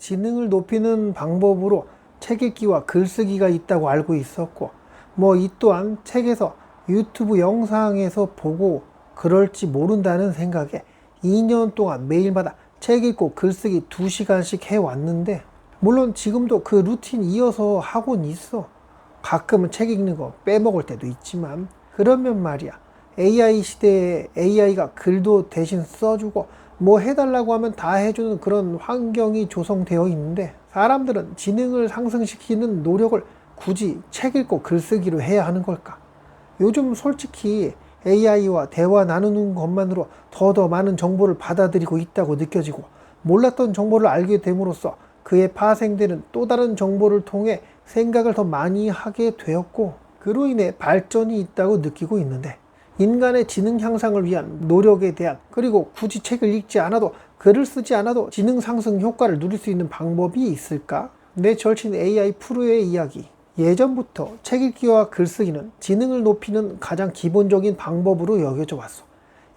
지능을 높이는 방법으로 책 읽기와 글쓰기가 있다고 알고 있었고, 이 또한 책에서 유튜브 영상에서 보고 그럴지 모른다는 생각에 2년 동안 매일마다 책 읽고 글쓰기 2시간씩 해왔는데, 물론 지금도 그 루틴 이어서 하곤 있어. 가끔은 책 읽는 거 빼먹을 때도 있지만, 그러면 말이야, AI 시대에 AI가 글도 대신 써주고 해달라고 하면 다 해주는 그런 환경이 조성되어 있는데, 사람들은 지능을 상승시키는 노력을 굳이 책 읽고 글쓰기로 해야 하는 걸까? 요즘 솔직히 AI와 대화 나누는 것만으로 더 많은 정보를 받아들이고 있다고 느껴지고, 몰랐던 정보를 알게 됨으로써 그에 파생되는 또 다른 정보를 통해 생각을 더 많이 하게 되었고, 그로 인해 발전이 있다고 느끼고 있는데, 인간의 지능 향상을 위한 노력에 대한, 그리고 굳이 책을 읽지 않아도 글을 쓰지 않아도 지능 상승 효과를 누릴 수 있는 방법이 있을까? 내 절친 AI 프로의 이야기. 예전부터 책 읽기와 글쓰기는 지능을 높이는 가장 기본적인 방법으로 여겨져 왔어.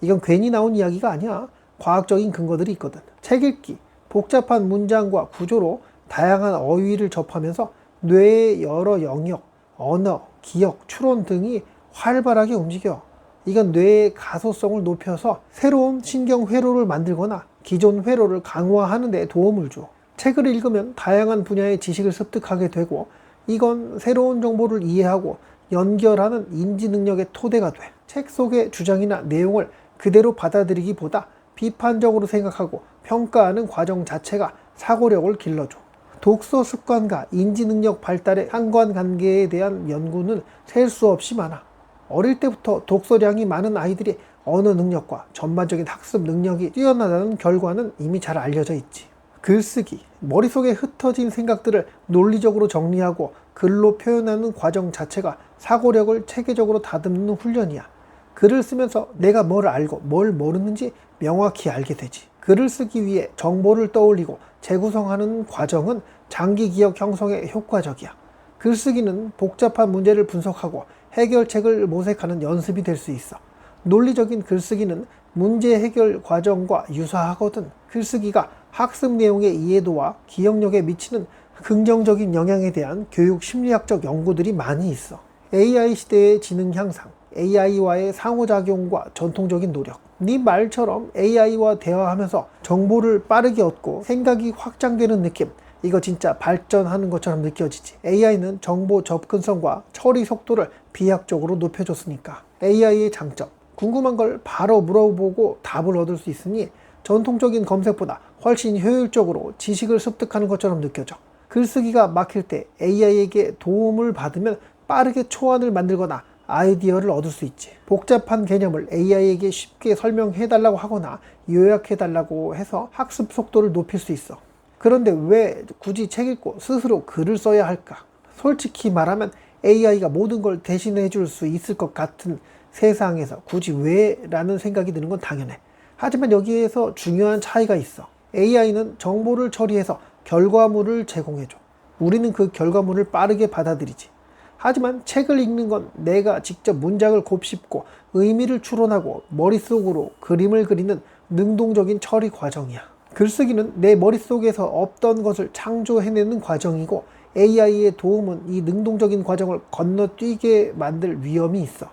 이건 괜히 나온 이야기가 아니야. 과학적인 근거들이 있거든. 책 읽기, 복잡한 문장과 구조로 다양한 어휘를 접하면서 뇌의 여러 영역, 언어, 기억, 추론 등이 활발하게 움직여. 이건 뇌의 가소성을 높여서 새로운 신경 회로를 만들거나 기존 회로를 강화하는 데 도움을 줘. 책을 읽으면 다양한 분야의 지식을 습득하게 되고, 이건 새로운 정보를 이해하고 연결하는 인지 능력의 토대가 돼. 책 속의 주장이나 내용을 그대로 받아들이기보다 비판적으로 생각하고 평가하는 과정 자체가 사고력을 길러줘. 독서 습관과 인지 능력 발달의 상관관계에 대한 연구는 셀 수 없이 많아. 어릴 때부터 독서량이 많은 아이들이 언어 능력과 전반적인 학습 능력이 뛰어나다는 결과는 이미 잘 알려져 있지. 글쓰기, 머릿속에 흩어진 생각들을 논리적으로 정리하고 글로 표현하는 과정 자체가 사고력을 체계적으로 다듬는 훈련이야. 글을 쓰면서 내가 뭘 알고 뭘 모르는지 명확히 알게 되지. 글을 쓰기 위해 정보를 떠올리고 재구성하는 과정은 장기 기억 형성에 효과적이야. 글쓰기는 복잡한 문제를 분석하고 해결책을 모색하는 연습이 될 수 있어. 논리적인 글쓰기는 문제 해결 과정과 유사하거든. 글쓰기가 학습 내용의 이해도와 기억력에 미치는 긍정적인 영향에 대한 교육 심리학적 연구들이 많이 있어. AI 시대의 지능 향상, AI와의 상호작용과 전통적인 노력. 네 말처럼 AI와 대화하면서 정보를 빠르게 얻고 생각이 확장되는 느낌. 이거 진짜 발전하는 것처럼 느껴지지. AI는 정보 접근성과 처리 속도를 비약적으로 높여줬으니까. AI의 장점. 궁금한 걸 바로 물어보고 답을 얻을 수 있으니 전통적인 검색보다 훨씬 효율적으로 지식을 습득하는 것처럼 느껴져. 글쓰기가 막힐 때 AI에게 도움을 받으면 빠르게 초안을 만들거나 아이디어를 얻을 수 있지. 복잡한 개념을 AI에게 쉽게 설명해달라고 하거나 요약해달라고 해서 학습 속도를 높일 수 있어. 그런데 왜 굳이 책 읽고 스스로 글을 써야 할까? 솔직히 말하면 AI가 모든 걸 대신해 줄 수 있을 것 같은 세상에서 굳이 왜? 라는 생각이 드는 건 당연해. 하지만 여기에서 중요한 차이가 있어. AI는 정보를 처리해서 결과물을 제공해줘. 우리는 그 결과물을 빠르게 받아들이지. 하지만 책을 읽는 건 내가 직접 문장을 곱씹고 의미를 추론하고 머릿속으로 그림을 그리는 능동적인 처리 과정이야. 글쓰기는 내 머릿속에서 없던 것을 창조해내는 과정이고, AI의 도움은 이 능동적인 과정을 건너뛰게 만들 위험이 있어.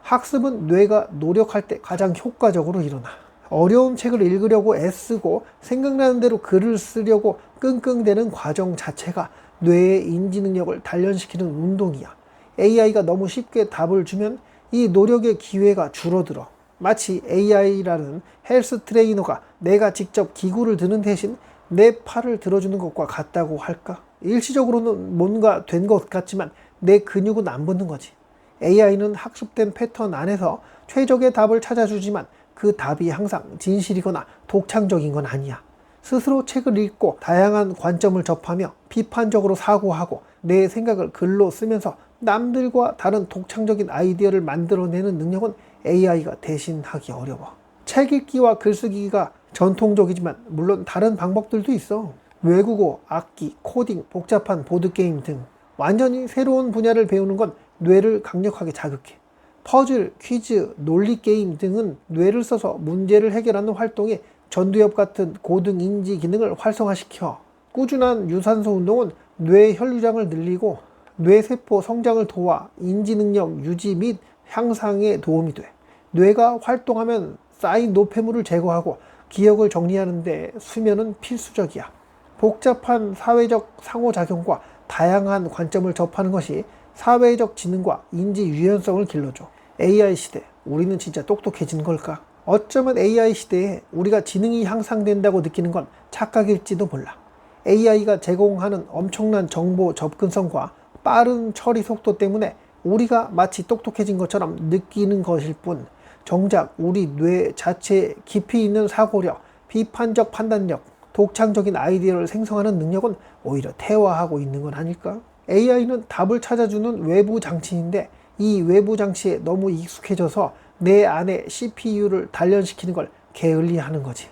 학습은 뇌가 노력할 때 가장 효과적으로 일어나. 어려운 책을 읽으려고 애쓰고 생각나는 대로 글을 쓰려고 끙끙대는 과정 자체가 뇌의 인지 능력을 단련시키는 운동이야. AI가 너무 쉽게 답을 주면 이 노력의 기회가 줄어들어. 마치 AI라는 헬스 트레이너가 내가 직접 기구를 드는 대신 내 팔을 들어주는 것과 같다고 할까? 일시적으로는 뭔가 된 것 같지만 내 근육은 안 붙는 거지. AI는 학습된 패턴 안에서 최적의 답을 찾아주지만 그 답이 항상 진실이거나 독창적인 건 아니야. 스스로 책을 읽고 다양한 관점을 접하며 비판적으로 사고하고 내 생각을 글로 쓰면서 남들과 다른 독창적인 아이디어를 만들어내는 능력은 AI가 대신하기 어려워. 책 읽기와 글쓰기가 전통적이지만 물론 다른 방법들도 있어. 외국어, 악기, 코딩, 복잡한 보드게임 등 완전히 새로운 분야를 배우는 건 뇌를 강력하게 자극해. 퍼즐, 퀴즈, 논리게임 등은 뇌를 써서 문제를 해결하는 활동에 전두엽 같은 고등 인지 기능을 활성화시켜. 꾸준한 유산소 운동은 뇌 혈류량을 늘리고 뇌세포 성장을 도와 인지능력 유지 및 향상에 도움이 돼. 뇌가 활동하면 쌓인 노폐물을 제거하고 기억을 정리하는 데 수면은 필수적이야. 복잡한 사회적 상호작용과 다양한 관점을 접하는 것이 사회적 지능과 인지 유연성을 길러줘. AI 시대, 우리는 진짜 똑똑해진 걸까? 어쩌면 AI 시대에 우리가 지능이 향상된다고 느끼는 건 착각일지도 몰라. AI가 제공하는 엄청난 정보 접근성과 빠른 처리 속도 때문에 우리가 마치 똑똑해진 것처럼 느끼는 것일 뿐, 정작 우리 뇌 자체에 깊이 있는 사고력, 비판적 판단력, 독창적인 아이디어를 생성하는 능력은 오히려 퇴화하고 있는 건 아닐까? AI는 답을 찾아주는 외부 장치인데 이 외부 장치에 너무 익숙해져서 내 안에 CPU를 단련시키는 걸 게을리하는 거지.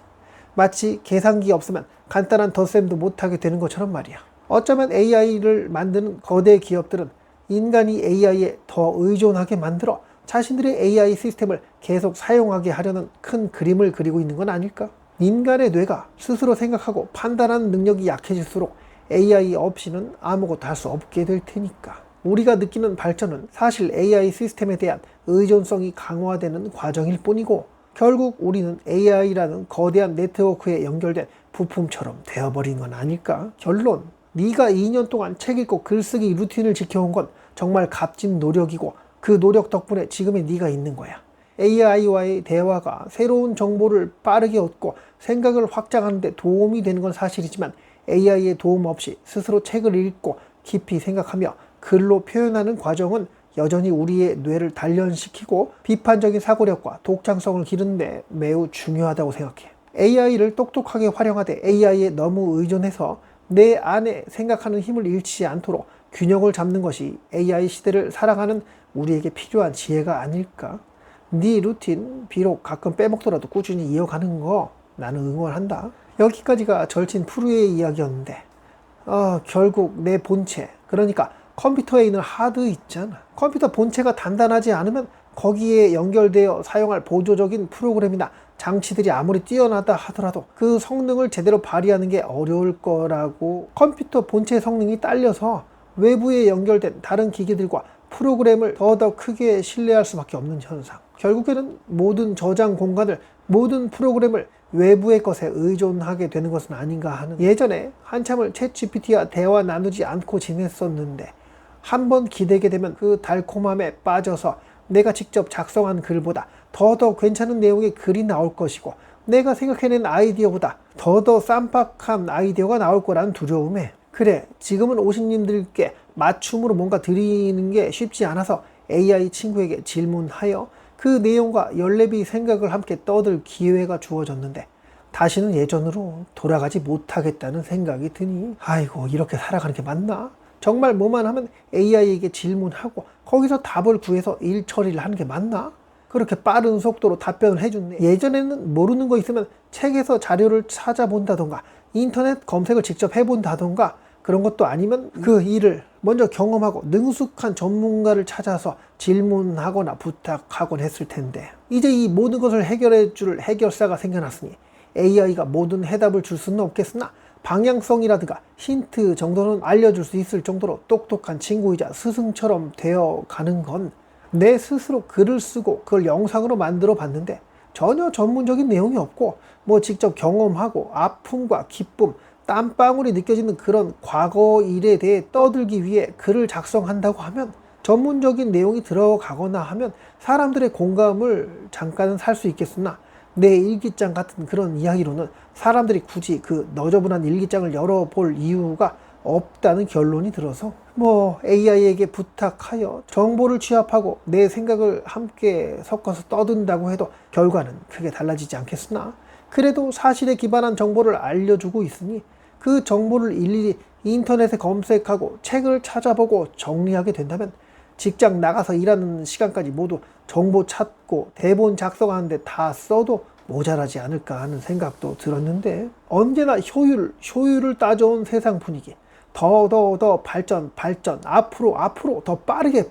마치 계산기 없으면 간단한 덧셈도 못하게 되는 것처럼 말이야. 어쩌면 AI를 만드는 거대 기업들은 인간이 AI에 더 의존하게 만들어 자신들의 AI 시스템을 계속 사용하게 하려는 큰 그림을 그리고 있는 건 아닐까? 인간의 뇌가 스스로 생각하고 판단하는 능력이 약해질수록 AI 없이는 아무것도 할 수 없게 될 테니까. 우리가 느끼는 발전은 사실 AI 시스템에 대한 의존성이 강화되는 과정일 뿐이고, 결국 우리는 AI라는 거대한 네트워크에 연결된 부품처럼 되어버린 건 아닐까? 결론, 네가 2년 동안 책 읽고 글쓰기 루틴을 지켜온 건 정말 값진 노력이고 그 노력 덕분에 지금의 네가 있는 거야. AI와의 대화가 새로운 정보를 빠르게 얻고 생각을 확장하는 데 도움이 되는 건 사실이지만 AI의 도움 없이 스스로 책을 읽고 깊이 생각하며 글로 표현하는 과정은 여전히 우리의 뇌를 단련시키고 비판적인 사고력과 독창성을 기르는데 매우 중요하다고 생각해. AI를 똑똑하게 활용하되 AI에 너무 의존해서 내 안에 생각하는 힘을 잃지 않도록 균형을 잡는 것이 AI 시대를 살아가는 우리에게 필요한 지혜가 아닐까? 네 루틴 비록 가끔 빼먹더라도 꾸준히 이어가는 거 나는 응원한다. 여기까지가 절친 프루의 이야기였는데 결국 내 본체, 그러니까 컴퓨터에 있는 하드 있잖아. 컴퓨터 본체가 단단하지 않으면 거기에 연결되어 사용할 보조적인 프로그램이나 장치들이 아무리 뛰어나다 하더라도 그 성능을 제대로 발휘하는 게 어려울 거라고. 컴퓨터 본체 성능이 딸려서 외부에 연결된 다른 기기들과 프로그램을 더더 크게 신뢰할 수밖에 없는 현상. 결국에는 모든 저장 공간을, 모든 프로그램을 외부의 것에 의존하게 되는 것은 아닌가 하는. 예전에 한참을 챗GPT와 대화 나누지 않고 지냈었는데 한번 기대게 되면 그 달콤함에 빠져서 내가 직접 작성한 글보다 더더 괜찮은 내용의 글이 나올 것이고 내가 생각해낸 아이디어보다 더더 쌈박한 아이디어가 나올 거라는 두려움에, 그래 지금은 오신님들께 맞춤으로 뭔가 드리는 게 쉽지 않아서 AI 친구에게 질문하여 그 내용과 열레비 생각을 함께 떠들 기회가 주어졌는데 다시는 예전으로 돌아가지 못하겠다는 생각이 드니 아이고, 이렇게 살아가는 게 맞나? 정말 뭐만 하면 AI에게 질문하고 거기서 답을 구해서 일 처리를 하는 게 맞나? 그렇게 빠른 속도로 답변을 해주네. 예전에는 모르는 거 있으면 책에서 자료를 찾아본다던가 인터넷 검색을 직접 해본다던가 그런 것도 아니면 그 일을 먼저 경험하고 능숙한 전문가를 찾아서 질문하거나 부탁하곤 했을 텐데 이제 이 모든 것을 해결해 줄 해결사가 생겨났으니 AI가 모든 해답을 줄 수는 없겠으나 방향성이라든가 힌트 정도는 알려줄 수 있을 정도로 똑똑한 친구이자 스승처럼 되어가는 건, 내 스스로 글을 쓰고 그걸 영상으로 만들어 봤는데 전혀 전문적인 내용이 없고 뭐 직접 경험하고 아픔과 기쁨, 땀방울이 느껴지는 그런 과거 일에 대해 떠들기 위해 글을 작성한다고 하면, 전문적인 내용이 들어가거나 하면 사람들의 공감을 잠깐은 살 수 있겠으나 내 일기장 같은 그런 이야기로는 사람들이 굳이 그 너저분한 일기장을 열어볼 이유가 없다는 결론이 들어서 뭐 AI에게 부탁하여 정보를 취합하고 내 생각을 함께 섞어서 떠든다고 해도 결과는 크게 달라지지 않겠으나, 그래도 사실에 기반한 정보를 알려주고 있으니 그 정보를 일일이 인터넷에 검색하고 책을 찾아보고 정리하게 된다면 직장 나가서 일하는 시간까지 모두 정보 찾고 대본 작성하는데 다 써도 모자라지 않을까 하는 생각도 들었는데, 언제나 효율을 따져온 세상 분위기, 더 발전, 앞으로 더 빠르게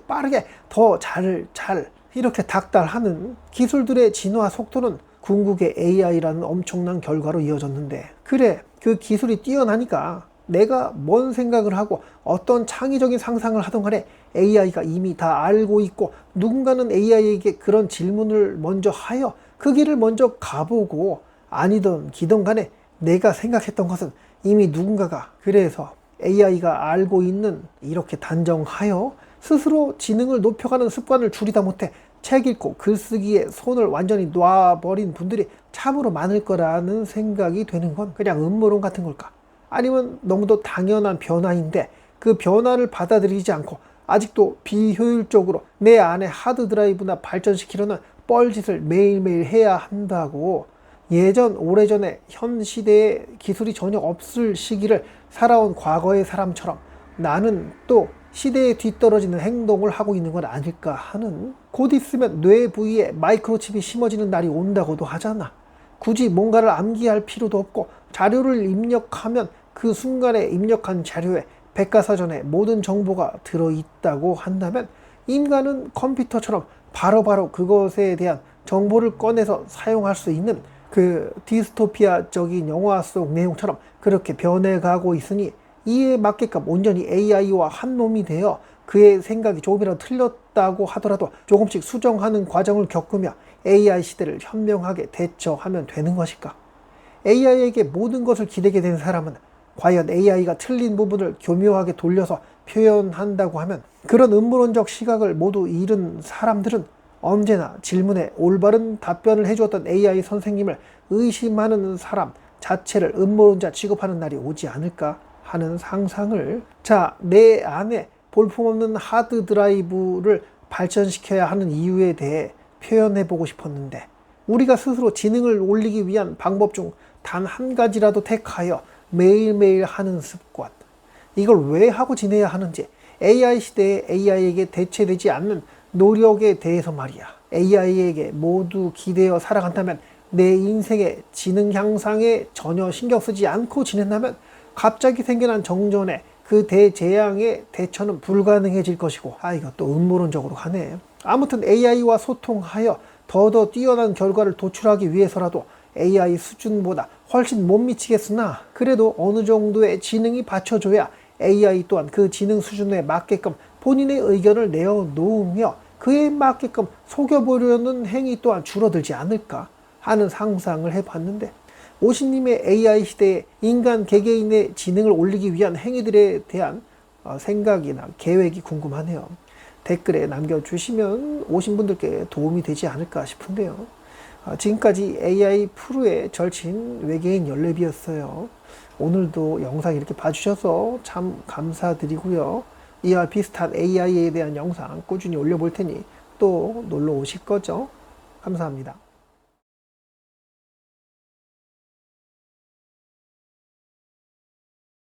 더 잘 이렇게 닥달하는 기술들의 진화 속도는 궁극의 AI라는 엄청난 결과로 이어졌는데, 그래 그 기술이 뛰어나니까 내가 뭔 생각을 하고 어떤 창의적인 상상을 하던 간에 AI가 이미 다 알고 있고, 누군가는 AI에게 그런 질문을 먼저 하여 그 길을 먼저 가보고, 아니던 기던 간에 내가 생각했던 것은 이미 누군가가, 그래서 AI가 알고 있는, 이렇게 단정하여 스스로 지능을 높여가는 습관을 줄이다 못해 책 읽고 글쓰기에 손을 완전히 놔버린 분들이 참으로 많을 거라는 생각이 드는 건 그냥 음모론 같은 걸까? 아니면 너무도 당연한 변화인데 그 변화를 받아들이지 않고 아직도 비효율적으로 내 안에 하드드라이브나 발전시키려는 뻘짓을 매일매일 해야 한다고, 예전 오래전에 현 시대에 기술이 전혀 없을 시기를 살아온 과거의 사람처럼 나는 또 시대에 뒤떨어지는 행동을 하고 있는 건 아닐까 하는, 곧 있으면 뇌 부위에 마이크로칩이 심어지는 날이 온다고도 하잖아. 굳이 뭔가를 암기할 필요도 없고 자료를 입력하면 그 순간에 입력한 자료에 백과사전에 모든 정보가 들어있다고 한다면 인간은 컴퓨터처럼 바로바로 그것에 대한 정보를 꺼내서 사용할 수 있는, 그 디스토피아적인 영화 속 내용처럼 그렇게 변해가고 있으니 이에 맞게끔 온전히 AI와 한 놈이 되어 그의 생각이 조금이라도 틀렸다고 하더라도 조금씩 수정하는 과정을 겪으며 AI 시대를 현명하게 대처하면 되는 것일까? AI에게 모든 것을 기대게 된 사람은 과연 AI가 틀린 부분을 교묘하게 돌려서 표현한다고 하면, 그런 음모론적 시각을 모두 잃은 사람들은 언제나 질문에 올바른 답변을 해주었던 AI 선생님을 의심하는 사람 자체를 음모론자 취급하는 날이 오지 않을까 하는 상상을, 내 안에 볼품없는 하드 드라이브를 발전시켜야 하는 이유에 대해 표현해 보고 싶었는데, 우리가 스스로 지능을 올리기 위한 방법 중 단 한 가지라도 택하여 매일매일 하는 습관, 이걸 왜 하고 지내야 하는지, AI 시대에 AI에게 대체되지 않는 노력에 대해서 말이야. AI에게 모두 기대어 살아간다면, 내 인생의 지능 향상에 전혀 신경 쓰지 않고 지낸다면 갑자기 생겨난 정전에 그 대재앙의 대처는 불가능해질 것이고, 이것도 음모론적으로 가네. 아무튼 AI와 소통하여 더더 뛰어난 결과를 도출하기 위해서라도 AI 수준보다 훨씬 못 미치겠으나, 그래도 어느 정도의 지능이 받쳐줘야 AI 또한 그 지능 수준에 맞게끔 본인의 의견을 내어놓으며 그에 맞게끔 속여보려는 행위 또한 줄어들지 않을까 하는 상상을 해봤는데, 오신님의 AI 시대에 인간 개개인의 지능을 올리기 위한 행위들에 대한 생각이나 계획이 궁금하네요. 댓글에 남겨주시면 오신 분들께 도움이 되지 않을까 싶은데요. 지금까지 AI 프로의 절친 외계인 열랩이었어요. 오늘도 영상 이렇게 봐주셔서 참 감사드리고요. 이와 비슷한 AI에 대한 영상 꾸준히 올려볼 테니 또 놀러 오실 거죠? 감사합니다.